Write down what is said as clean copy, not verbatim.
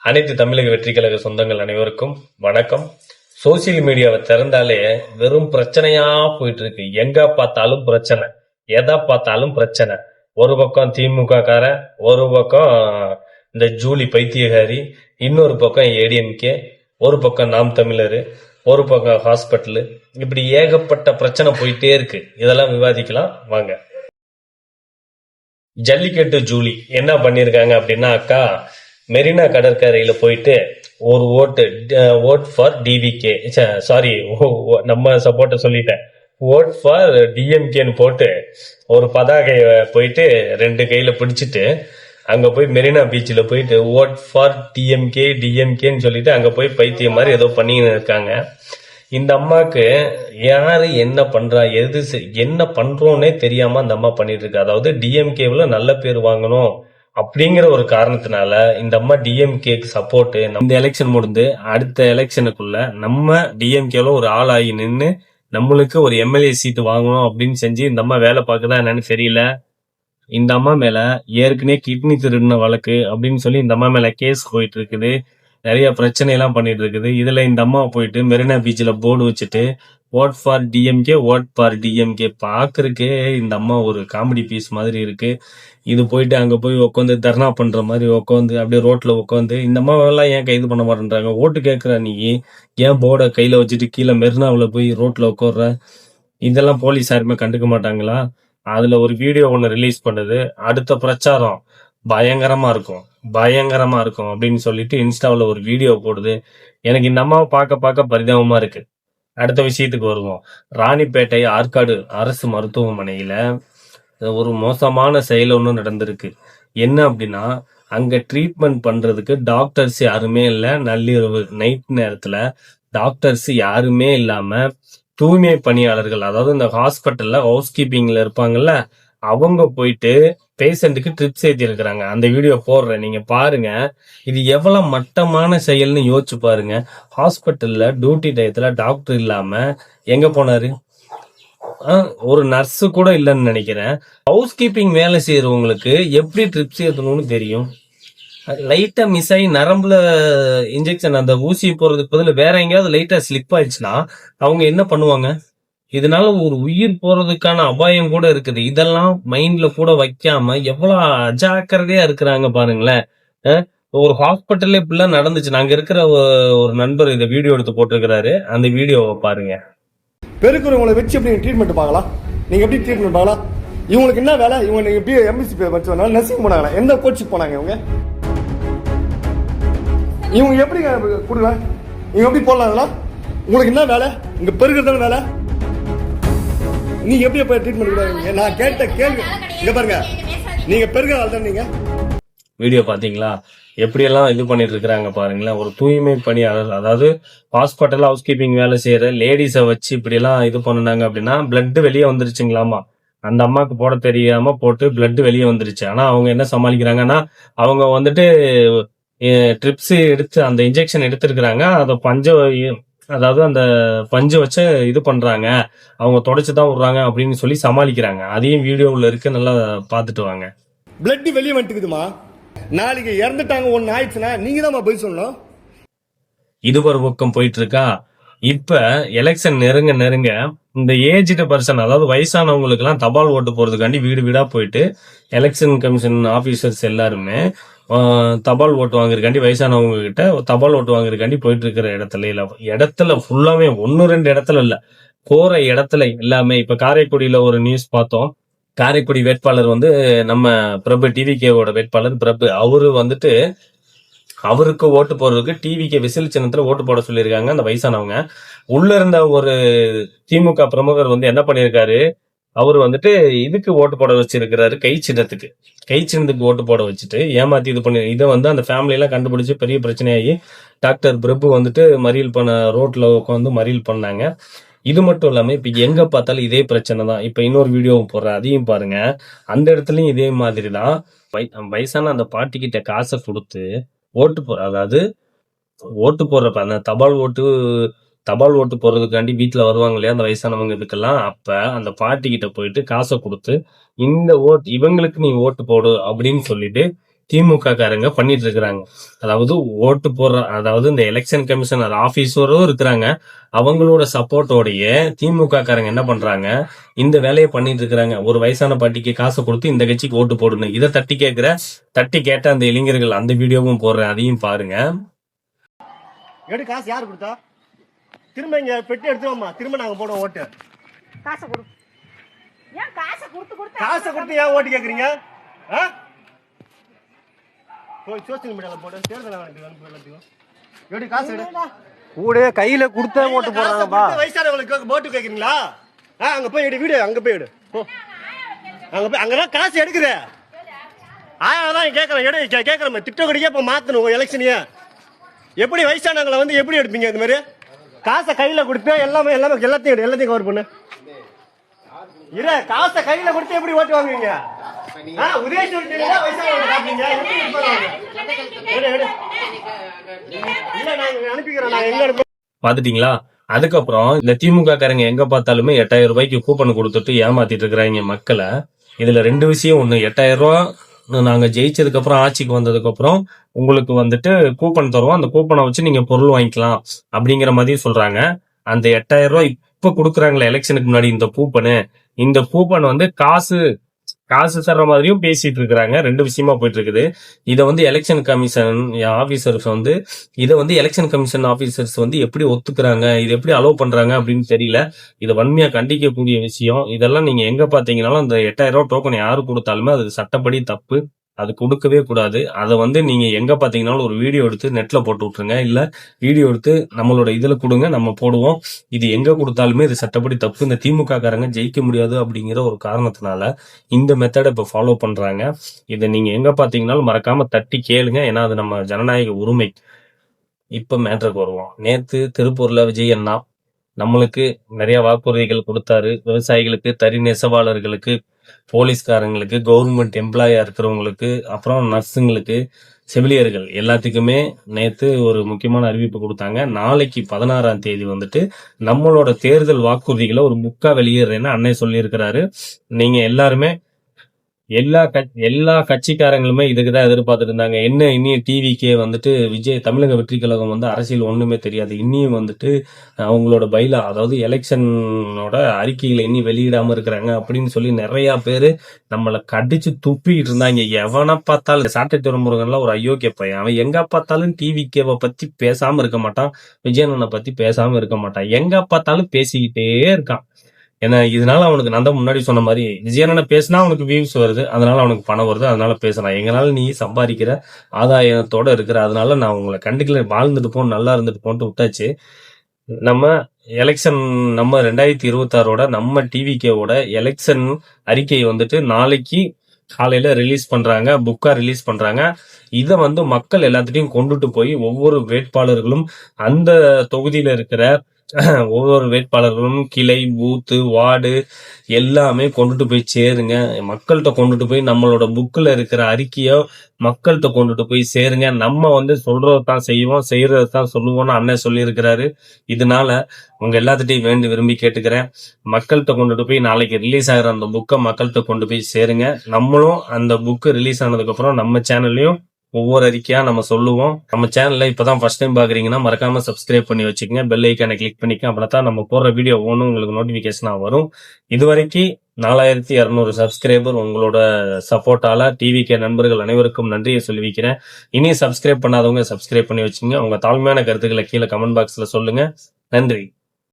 அனைத்து தமிழக வெற்றி கழக சொந்தங்கள் அனைவருக்கும் வணக்கம். சோசியல் மீடியாவை திறந்தாலே வெறும் பிரச்சனையா போயிட்டு இருக்கு. எங்க பார்த்தாலும் பிரச்சனை, எதை பார்த்தாலும் பிரச்சனை. ஒரு பக்கம் திமுக கார, ஒரு பக்கம் இந்த ஜூலி பைத்தியகாரி, இன்னொரு பக்கம் ஏடிஎம்கே, ஒரு பக்கம் நாம் தமிழரு, ஒரு பக்கம் ஹாஸ்பிட்டலு, இப்படி ஏகப்பட்ட பிரச்சனை போயிட்டே இருக்கு. இதெல்லாம் விவாதிக்கலாம் வாங்க. ஜல்லிக்கட்டு ஜூலி என்ன பண்ணிருக்காங்க அப்படின்னா, அக்கா மெரினா கடற்கரையில போயிட்டு ஒரு ஓட் ஃபார் டிவிகே, சாரி நம்ம சப்போர்ட்ட சொல்லிட்டேன், ஓட் ஃபார் டிஎம்கேன்னு போட்டு ஒரு பதாகைய போயிட்டு 2 கையில பிடிச்சிட்டு அங்க போய் மெரினா பீச்சில் போயிட்டு ஓட் ஃபார் டிஎம்கேன்னு சொல்லிட்டு அங்க போய் பைத்தியம் மாதிரி ஏதோ பண்ணின்னு இருக்காங்க. இந்த அம்மாக்கு யாரு என்ன பண்றா, என்ன பண்றோன்னே தெரியாம அந்த அம்மா பண்ணிட்டு இருக்கு. அதாவது டிஎம்கேவுல நல்ல பேர் வாங்கணும் அப்படிங்கிற ஒரு காரணத்தினால இந்த அம்மா டிஎம்கேக்கு சப்போர்ட். இந்த எலெக்ஷன் முடிந்து அடுத்த எலெக்ஷனுக்குள்ள நம்ம டிஎம்கேல ஒரு ஆள் ஆகி நின்று நம்மளுக்கு ஒரு எம்எல்ஏ சீட்டு வாங்கணும் அப்படின்னு செஞ்சு இந்த அம்மா வேலை பார்க்குதா என்னன்னு தெரியல. இந்த அம்மா மேல ஏற்கனவே கிட்னி திருடின வழக்கு அப்படின்னு சொல்லி இந்த அம்மா மேல கேஸ் போயிட்டு இருக்குது. நிறைய பிரச்சனை எல்லாம் பண்ணிட்டு இருக்குது. இதுல இந்த அம்மா போயிட்டு மெரினா பீச்சில் போர்டு வச்சுட்டு ஓட் ஃபார் டிஎம்கே பாக்குறதுக்கே இந்த அம்மா ஒரு காமெடி பீஸ் மாதிரி இருக்கு. இது போயிட்டு அங்க போய் உட்காந்து தர்ணா பண்ற மாதிரி உட்காந்து அப்படியே ரோட்ல உட்காந்து இந்த அம்மா எல்லாம் ஏன் கைது பண்ண மாட்டேன்றாங்க? ஓட்டு கேட்கற நீ ஏன் போர்டை கையில வச்சுட்டு கீழே மெரினாவில் போய் ரோட்ல உட்கார்ற? இதெல்லாம் போலீஸ் யாருமே கண்டுக்க மாட்டாங்களா? அதுல ஒரு வீடியோ ஒன்னு ரிலீஸ் பண்ணுது. அடுத்த பிரச்சாரம் பயங்கரமா இருக்கும் அப்படின்னு சொல்லிட்டு இன்ஸ்டாவில் ஒரு வீடியோ போடுது. எனக்கு இந்த அம்மாவை பார்க்க பரிதாபமா இருக்கு. அடுத்த விஷயத்துக்கு வருவோம். ராணிப்பேட்டை ஆற்காடு அரசு மருத்துவமனையில ஒரு மோசமான செயல் ஒன்று நடந்திருக்கு. என்ன அப்படின்னா, அங்க ட்ரீட்மெண்ட் பண்றதுக்கு டாக்டர்ஸ் யாருமே இல்லை. நள்ளிரவு நைட் நேரத்துல டாக்டர்ஸ் யாருமே இல்லாம தூய்மை பணியாளர்கள், அதாவது இந்த ஹாஸ்பிட்டல்ல ஹவுஸ் கீப்பிங்ல இருப்பாங்கல்ல, அவங்க போயிட்டு பேஷண்ட்டுக்கு ட்ரிப்ஸ் ஏற்றி இருக்கிறாங்க. அந்த வீடியோ போடுறேன், நீங்க பாருங்க. இது எவ்வளவு மட்டமான செயல்னு யோசிச்சு பாருங்க. ஹாஸ்பிட்டல்ல டியூட்டி டயத்துல டாக்டர் இல்லாம எங்க போனாரு? ஒரு நர்ஸு கூட இல்லைன்னு நினைக்கிறேன். ஹவுஸ் கீப்பிங் வேலை செய்யறவங்களுக்கு எப்படி ட்ரிப்ஸ் ஏற்றணும்னு தெரியும்? லைட்டா மிஸ் ஆகி நரம்புல இன்ஜெக்ஷன் அந்த ஊசி போறதுக்கு பதில் வேற எங்கேயாவது லைட்டா ஸ்லிப் ஆயிடுச்சுன்னா அவங்க என்ன பண்ணுவாங்க? இதனால ஒரு உயிர் போறதுக்கான அபாயம் கூட இருக்குது. இதெல்லாம் மைண்ட்ல கூட வைக்காம எவ்வளவு அஜாக்கிரதையா இருக்கிறாங்க பாருங்களேன். ஒரு ஹாஸ்பிட்டல்ல இப்படிலாம் நடந்துச்சு. நாங்க இருக்கிற ஒரு நண்பர் இந்த வீடியோ எடுத்து போட்டிருக்கிறாரு. அந்த வீடியோவை பாருங்க. பெருக்கிறவங்களை வச்சு எப்படி ட்ரீட்மெண்ட் பார்க்கலாம்? நீங்க எப்படி ட்ரீட்மெண்ட் பார்க்கலாம்? இவங்களுக்கு என்ன வேலை? இவங்க நீங்க எப்படி எம்எஸ்சி படிச்சு வந்தாலும் நர்சிங் போனாங்களா? எந்த கோச்சிங் போனாங்க இவங்க எப்படி கொடுங்க? இவங்க எப்படி போடலாங்களா? உங்களுக்கு என்ன வேலை? இங்க பெருக்கிறதான வேலை. நீங்க எப்படி ட்ரீட்மெண்ட் கொடுங்க? நான் கேட்ட கேள்வி இங்க பாருங்க. நீங்க பெருக்கிற ஆள் தான் நீங்க. வீடியோ பாத்தீங்களா? எப்படியெல்லாம் இது பண்ணிட்டு இருக்கிறாங்க பாருங்களேன். ஒரு தூய்மை பணியாளர், அதாவது ஹாஸ்பிட்டல் ஹவுஸ் கீப்பிங் வேலை செய்யற லேடிஸை வச்சு இப்படி எல்லாம் இது பண்ணினாங்க அப்படின்னா பிளட் வெளியே வந்துருச்சுங்களாமா. அந்த அம்மாக்கு போட தெரியாம போட்டு பிளட் வெளியே வந்துருச்சு. ஆனா அவங்க என்ன சமாளிக்கிறாங்கன்னா, அவங்க வந்துட்டு ட்ரிப்ஸ் எடுத்து அந்த இன்ஜெக்ஷன் எடுத்திருக்கிறாங்க. அதை அதாவது அந்த பஞ்சு வச்சு இது பண்றாங்க, அவங்க தொடச்சுதான் விடுறாங்க அப்படின்னு சொல்லி சமாளிக்கிறாங்க. அதையும் வீடியோவில் இருக்கு, நல்லா பாத்துட்டு வாங்க. பிளட் வெளியே வந்துக்குதுமா. நாளைக்கு இறந்துட்டாங்க ஒன்னு ஆயிடுச்சுன்னா நீங்க தான் போய் சொல்லணும். இது ஒரு பக்கம் போயிட்டு இருக்கா. இப்ப எலெக்ஷன் நெருங்க இந்த ஏஜ்டு பர்சன், அதாவது வயசானவங்களுக்கு எல்லாம் தபால் ஓட்டு போறதுக்காண்டி வீடு வீடா போயிட்டு எலெக்ஷன் கமிஷன் ஆபீசர்ஸ் எல்லாருமே தபால் ஓட்டு வாங்குறதுக்காண்டி வயசானவங்க கிட்ட தபால் ஓட்டு வாங்குறதுக்காண்டி போயிட்டு இருக்கிற இடத்துல ஃபுல்லாமே 1-2 இடத்துல இல்ல, போற இடத்துல எல்லாமே. இப்ப காரைக்குடியில ஒரு நியூஸ் பார்த்தோம். காரைக்குடி வேட்பாளர் நம்ம பிரபு, டிவிகேவோட வேட்பாளர் பிரபு, அவரு அவருக்கு ஓட்டு போடுறதுக்கு டிவிகே விசில் சின்னத்துல ஓட்டு போட சொல்லியிருக்காங்க அந்த வயசானவங்க. உள்ள இருந்த ஒரு திமுக பிரமுகர் என்ன பண்ணிருக்காரு, அவரு இதுக்கு ஓட்டு போட வச்சிருக்கிறாரு, கை சின்னத்துக்கு ஓட்டு போட வச்சுட்டு ஏமாத்தி இது பண்ணி இதை அந்த ஃபேமிலி எல்லாம் கண்டுபிடிச்சு பெரிய பிரச்சனையாகி டாக்டர் பிரபு மறியல் பண்ண ரோட்ல உட்காந்து மறியல் பண்ணாங்க. இது மட்டும் இல்லாம இப்ப எங்க பார்த்தாலும் இதே பிரச்சனை தான். இப்ப இன்னொரு வீடியோவும் போடுறேன், அதையும் பாருங்க. அந்த இடத்துலயும் இதே மாதிரி தான். வயசான அந்த பாட்டி கிட்ட காசை கொடுத்து அதாவது ஓட்டு போடுறப்ப அந்த தபால் ஓட்டு போடுறதுக்காண்டி வீட்டுல வருவாங்க இல்லையா அந்த வயசானவங்க, இதுக்கெல்லாம் அப்ப அந்த பாட்டி கிட்ட போயிட்டு காசை கொடுத்து இந்த இவங்களுக்கு நீ ஓட்டு போடு அப்படின்னு சொல்லிட்டு திமுக காரங்க பண்ணிட்டு இருக்கிறாங்க. அதாவது ஓட்டு போடுற, அதாவது இந்த எலெக்ஷன் கமிஷனர் ஆபீஸரும் இருக்கிறாங்க, அவங்களோட சப்போர்ட்டோடைய திமுக காரங்க என்ன பண்றாங்க, இந்த வேலையை பண்ணிட்டு இருக்கிறாங்க. ஒரு வயசான பாட்டிக்கு காசை கொடுத்து இந்த கட்சிக்கு ஓட்டு போடணும், இதை தட்டி கேட்ட அந்த இளைஞர்கள் அந்த வீடியோவும் போடுறேன், அதையும் பாருங்க. எடு காசு யாரு கொடுத்தா? திரும்ப இங்க பெட்டி எடுத்துவோம்மா, திரும்ப நாங்க போடுவோம் ஓட்டு. காசை கொடு. ஏன் காசை கொடுத்து ஏன் ஓட்டு கேக்குறீங்க? போய் சோசியல் மீடியால போடு, தேர்தல் எல்லாத்துக்கும் எடு காசு எடு. கூட கையில கொடுத்த ஓட்டு போடுறாங்கப்பா. வயசானவங்களுக்கு ஓட்டு கேக்குறீங்களா? அங்க போய் எடு, வீடு அங்க போய் எடு. அங்க போய் அங்கதான் காசு எடுக்குது. அதான் கேட்கறேன், எடு கேட்கறேன். திட்டக்கடியே இப்ப மாத்தணும் எலெக்ஷனையே. எப்படி வயசானவங்களை வந்து எப்படி எடுப்பீங்க? இந்த மாதிரி காசை கையில கொடுத்து எல்லாத்தையும் கவர் பண்ணு. இரு, காசை கையில கொடுத்து எப்படி ஓட்டு வாங்குவீங்க? பாத்துட்டீங்களா? அதுக்கப்புறம் இந்த திமுக காரங்க எங்க பார்த்தாலுமே 8000 ரூபாய்க்கு கூப்பன் கொடுத்துட்டு ஏமாத்திட்டு இருக்கிறாங்க மக்களை. இதுல 2 விஷயம். ஒண்ணு, 8000 ரூபாய் நாங்க ஜெயிச்சதுக்கு அப்புறம், ஆட்சிக்கு வந்ததுக்கு அப்புறம் உங்களுக்கு வந்துட்டு கூப்பன் தருவோம், அந்த கூப்பனை வச்சு நீங்க பொருள் வாங்கிக்கலாம் அப்படிங்கிற மாதிரி சொல்றாங்க. அந்த 8000 ரூபாய் இப்ப கொடுக்குறாங்களே எலெக்ஷனுக்கு முன்னாடி, இந்த கூப்பன் வந்து காசு தர்ற மாதிரியும் பேசிட்டு இருக்கிறாங்க. 2 விஷயமா போயிட்டு இருக்குது. இதை வந்து எலெக்ஷன் கமிஷன் ஆபீசர்ஸ் வந்து எப்படி ஒத்துக்கிறாங்க, இது எப்படி அலோவ் பண்றாங்க அப்படின்னு தெரியல. இது வன்மையா கண்டிக்கக்கூடிய விஷயம். இதெல்லாம் நீங்க எங்க பாத்தீங்கன்னாலும் அந்த 8000 ரூபாய் டோக்கன் யாரு கொடுத்தாலுமே அது சட்டப்படி தப்பு, அது கொடுக்கவே கூடாது. அதை வந்து நீங்க எங்க பாத்தீங்கன்னாலும் ஒரு வீடியோ எடுத்து நெட்ல போட்டு விட்டுருங்க, இல்ல வீடியோ எடுத்து நம்மளோட இதுல கொடுங்க, நம்ம போடுவோம். இது எங்க கொடுத்தாலுமே இது சட்டப்படி தப்பு. இந்த திமுக காரங்க ஜெயிக்க முடியாது அப்படிங்கிற ஒரு காரணத்தினால இந்த மெத்தடை இப்ப ஃபாலோ பண்றாங்க. இதை நீங்க எங்க பாத்தீங்கன்னாலும் மறக்காம தட்டி கேளுங்க, ஏன்னா அது நம்ம ஜனநாயக உரிமை. இப்ப மேட்டருக்கு வருவோம். நேத்து திருப்பூர்ல விஜய் அண்ணா நம்மளுக்கு நிறைய வாக்குறுதிகள் கொடுத்தாரு. விவசாயிகளுக்கு, தறி நெசவாளர்களுக்கு, போலீஸ்காரங்களுக்கு, கவர்மெண்ட் எம்ப்ளாயா இருக்கிறவங்களுக்கு, அப்புறம் நர்ஸுங்களுக்கு, செவிலியர்கள் எல்லாத்துக்குமே நேத்து ஒரு முக்கியமான அறிவிப்பு கொடுத்தாங்க. நாளைக்கு 16ஆம் தேதி வந்துட்டு நம்மளோட தேர்தல் வாக்குறுதிகளை ஒரு புக்கா வெளியேறேன்னு அண்ணன் சொல்லி இருக்கிறாரு. நீங்க எல்லாருமே எல்லா கட்சிக்காரங்களுமே இதுக்குதான் எதிர்பார்த்துட்டு இருந்தாங்க. என்ன இன்னும் டிவிக்கே வந்துட்டு விஜய் தமிழக வெற்றி கழகம் வந்து அரசியல் ஒண்ணுமே தெரியாது, இன்னும் வந்துட்டு அவங்களோட பைலா, அதாவது எலெக்ஷனோட அறிக்கைகளை இன்னும் வெளியிடாம இருக்கிறாங்க அப்படின்னு சொல்லி நிறைய பேரு நம்மளை கடிச்சு துப்பிட்டு இருந்தாங்க. எவனை பார்த்தாலும் சாட்டை துறைமுருகன்லாம் ஒரு அயோக்கிய பையன், அவன் எங்க பார்த்தாலும் டிவிக்கேவை பத்தி பேசாம இருக்க மாட்டான், விஜயண்ணனை பத்தி பேசாம இருக்க மாட்டான், எங்க பார்த்தாலும் பேசிக்கிட்டே இருக்கான். ஏன்னா இதனால அவனுக்கு நான் தான் முன்னாடி சொன்ன மாதிரி, விஜயண்ணனை பேசினா அவனுக்கு வியூஸ் வருது, அதனால அவனுக்கு பணம் வருது, அதனால பேசுறான். எங்கனால நீ சம்பாதிக்கிற ஆதாயத்தோட இருக்கிற, அதனால நான் உங்களை கண்டுக்கல, வாழ்ந்துட்டு போன் நல்லா இருந்துட்டு போன்ட்டு விட்டாச்சு. நம்ம எலெக்ஷன், நம்ம 2026 நம்ம டிவிக்கேவோட எலெக்ஷன் அறிக்கையை வந்துட்டு நாளைக்கு காலையில ரிலீஸ் பண்றாங்க, புக்கா ரிலீஸ் பண்றாங்க. இதை வந்து மக்கள் எல்லாத்திட்டையும் கொண்டுட்டு போய் ஒவ்வொரு வேட்பாளர்களும் அந்த தொகுதியில இருக்கிற ஒவ்வொரு வேட்பாளர்களும் கிளை, பூத்து, வார்டு எல்லாமே கொண்டுட்டு போய் சேருங்க. மக்கள்கிட்ட கொண்டுட்டு போய் நம்மளோட புக்ல இருக்கிற அறிக்கையோ மக்கள்கிட்ட கொண்டுட்டு போய் சேருங்க. நம்ம வந்து சொல்றதான் செய்வோம், செய்யறதான் சொல்லுவோம்னு அண்ணன் சொல்லி இருக்கிறாரு. இதனால உங்க எல்லாத்திட்டையும் வேண்டி விரும்பி கேட்டுக்கிறேன், மக்கள்கிட்ட கொண்டுட்டு போய் நாளைக்கு ரிலீஸ் ஆகிற அந்த புக்கை மக்கள்கிட்ட கொண்டு போய் சேருங்க. நம்மளும் அந்த புக்கு ரிலீஸ் ஆனதுக்கு அப்புறம் நம்ம சேனல்லையும் ஒவ்வொரு அறிக்கையா நம்ம சொல்லுவோம். நம்ம சேனல்ல இப்பதான் ஃபர்ஸ்ட் டைம் பாக்குறீங்கன்னா மறக்காம சப்ஸ்கிரைப் பண்ணி வச்சுக்கங்க, பெல் ஐக்கானை கிளிக் பண்ணிக்க, அப்படின்னா நம்ம போடுற வீடியோ ஒவ்வொன்றும் உங்களுக்கு நோட்டிபிகேஷனா வரும். இதுவரைக்கும் 4200 சப்ஸ்கிரைபர் உங்களோட சப்போர்ட்டால டிவிகே நண்பர்கள் அனைவருக்கும் நன்றியை சொல்லி வைக்கிறேன். இனி சப்ஸ்கிரைப் பண்ணாதவங்க சப்ஸ்கிரைப் பண்ணி வச்சுங்க. உங்க தாழ்மையான கருத்துக்களை கீழே கமெண்ட் பாக்ஸ்ல சொல்லுங்க. நன்றி.